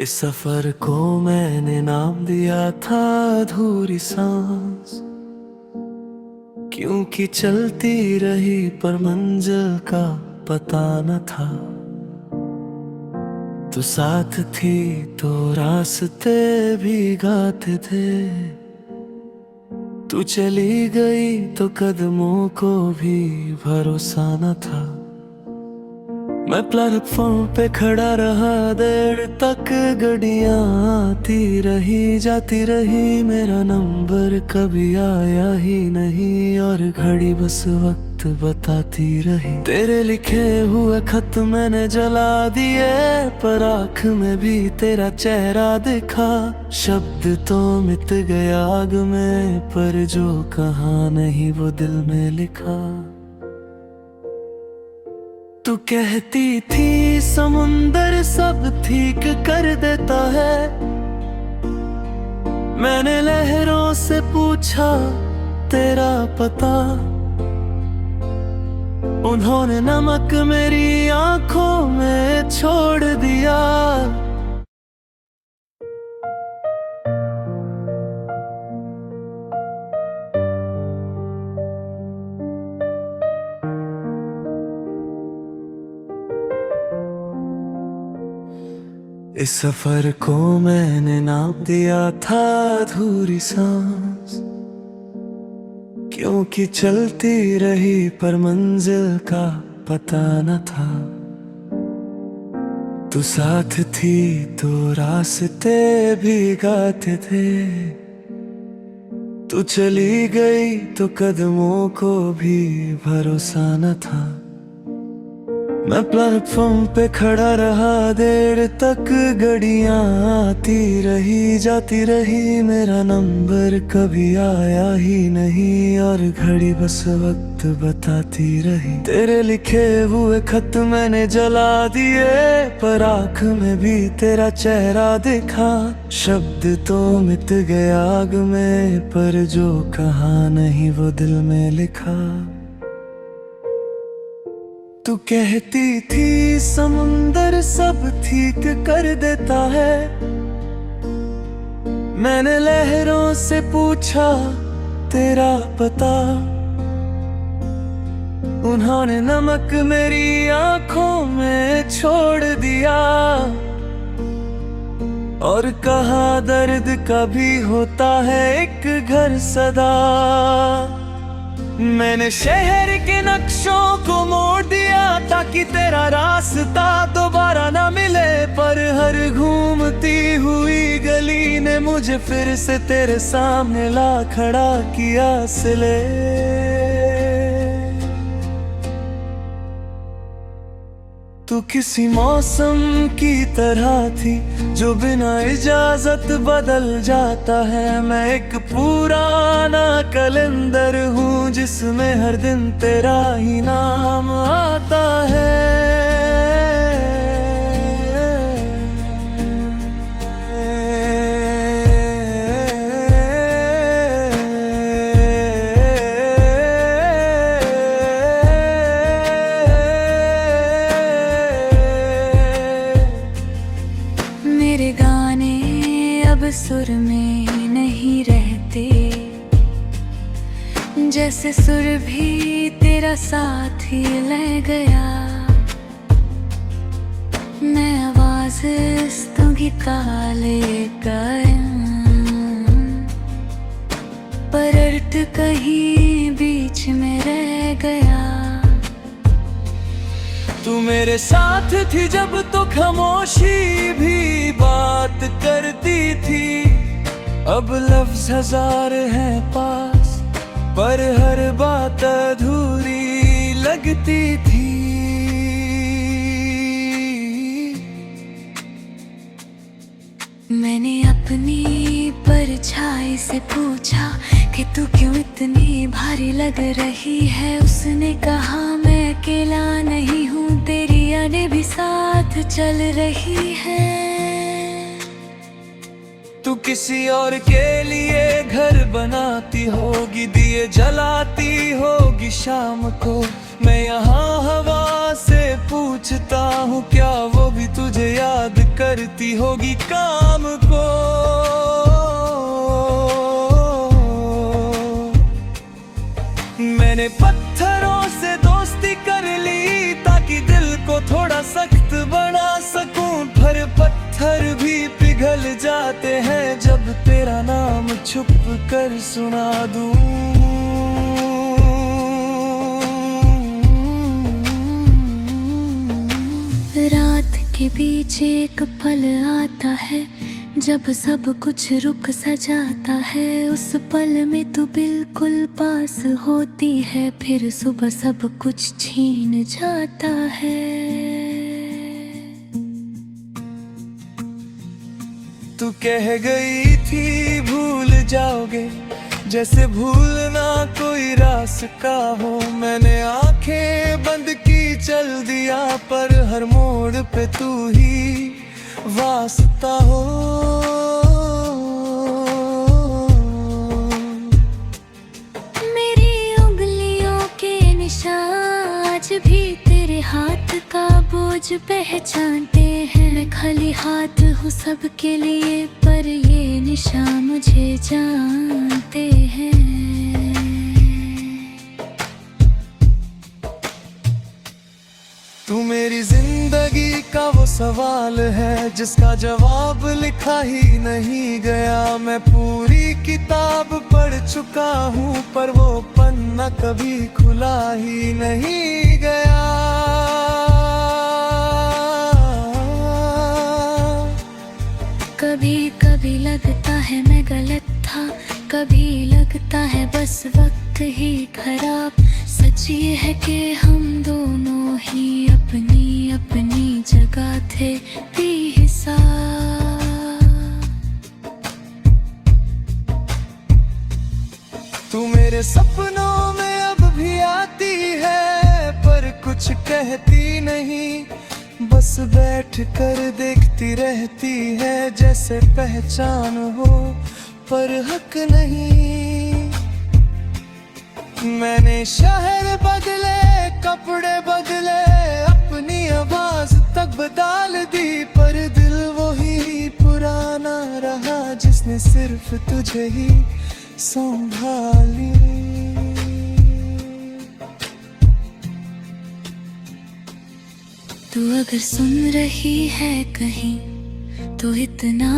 इस सफर को मैंने नाम दिया था अधूरी सांस, क्योंकि चलती रही पर मंजिल का पता न था। तो साथ थी तो रास्ते भी गाते थे, तू चली गई तो कदमों को भी भरोसा न था। मैं प्लेटफॉर्म पे खड़ा रहा देर तक, गाड़ियां आती रही जाती रही, मेरा नंबर कभी आया ही नहीं और घड़ी बस वक्त बताती रही। तेरे लिखे हुए खत मैंने जला दिए, पर आँख में भी तेरा चेहरा दिखा। शब्द तो मिट गया आग में, पर जो कहा नहीं वो दिल में लिखा। तू कहती थी समुंदर सब ठीक कर देता है, मैंने लहरों से पूछा तेरा पता। उन्होंने नमक मेरी आंखों में छोड़ दिया। इस सफर को मैंने नाम दिया था अधूरी सांस, क्योंकि चलती रही पर मंजिल का पता न था। तू साथ थी तो रास्ते भी गाते थे, तू चली गई तो कदमों को भी भरोसा न था। मैं प्लेटफॉर्म पे खड़ा रहा देर तक, गाड़ियां आती रही जाती रही, मेरा नंबर कभी आया ही नहीं और घड़ी बस वक्त बताती रही। तेरे लिखे हुए खत मैंने जला दिए, पर आँख में भी तेरा चेहरा दिखा। शब्द तो मिट गया आग में, पर जो कहा नहीं वो दिल में लिखा। तू कहती थी समुंदर सब ठीक कर देता है, मैंने लहरों से पूछा तेरा पता। उन्होंने नमक मेरी आंखों में छोड़ दिया और कहा दर्द का भी होता है एक घर सदा। मैंने शहर के नक्शों को मोड़ दिया ताकि तेरा रास्ता दोबारा ना मिले, पर हर घूमती हुई गली ने मुझे फिर से तेरे सामने ला खड़ा किया सिले। तू किसी मौसम की तरह थी जो बिना इजाजत बदल जाता है। मैं एक पुराना कैलेंडर हूँ जिसमें हर दिन तेरा ही नाम आता है। मेरे गाने अब सुर में नहीं रहते, जैसे सुर भी तेरा साथ ही ले गया। मैं आवाज दूंगी ताले कायम, पर अर्थ कहीं बीच में रह गया। तू मेरे साथ थी जब तो खामोशी भी बात करती थी, अब लफ्ज हजार हैं पास पर हर बात अधूरी लगती थी। मैंने अपनी परछाई से पूछा कि तू क्यों इतनी भारी लग रही है। उसने कहा मैं अकेला नहीं हूँ, तेरी यादें भी साथ चल रही है। तू किसी और के लिए घर बनाती होगी, दिए जलाती होगी शाम को। मैं यहाँ हवा से पूछता हूँ क्या वो भी तुझे याद करती होगी काम को। मैंने पत्थरों से दोस्ती कर ली ताकि दिल को थोड़ा सख्त बना सकूं, पर पत्थर भी पिघल जाते हैं जब तेरा नाम छुप कर सुना दूं। रात के बीच एक पल आता है जब सब कुछ रुक सा जाता है। उस पल में तू बिल्कुल पास होती है, फिर सुबह सब कुछ छीन जाता है। तू कह गई थी भूल जाओगे, जैसे भूलना कोई रास का हो। मैंने आंखें बंद की चल दिया, पर हर मोड़ पे तू ही वास्ता हो। मेरी उंगलियों के निशान आज भी तेरे हाथ का बोझ पहचानते हैं। मैं खाली हाथ हूँ सबके लिए, पर ये निशान मुझे जानते हैं। तू मेरी जिंदगी का वो सवाल है जिसका जवाब लिखा ही नहीं गया। मैं पूरी किताब पढ़ चुका हूँ, पर वो पन्ना कभी खुला ही नहीं गया। कभी कभी लगता है मैं गलत था, कभी लगता है बस वक्त ही खराब। सच ये है कि हम दोनों ही अपनी अपनी जगह थे बेहिसाब। तू मेरे सपनों में अब भी आती है, पर कुछ कहती नहीं। बस बैठ कर देखती रहती है, जैसे पहचान हो पर हक नहीं। मैंने शहर बदले, कपड़े बदले, अपनी आवाज तक बदल दी, पर दिल वही पुराना रहा जिसने सिर्फ तुझे ही संभाली। तू अगर सुन रही है कहीं तो इतना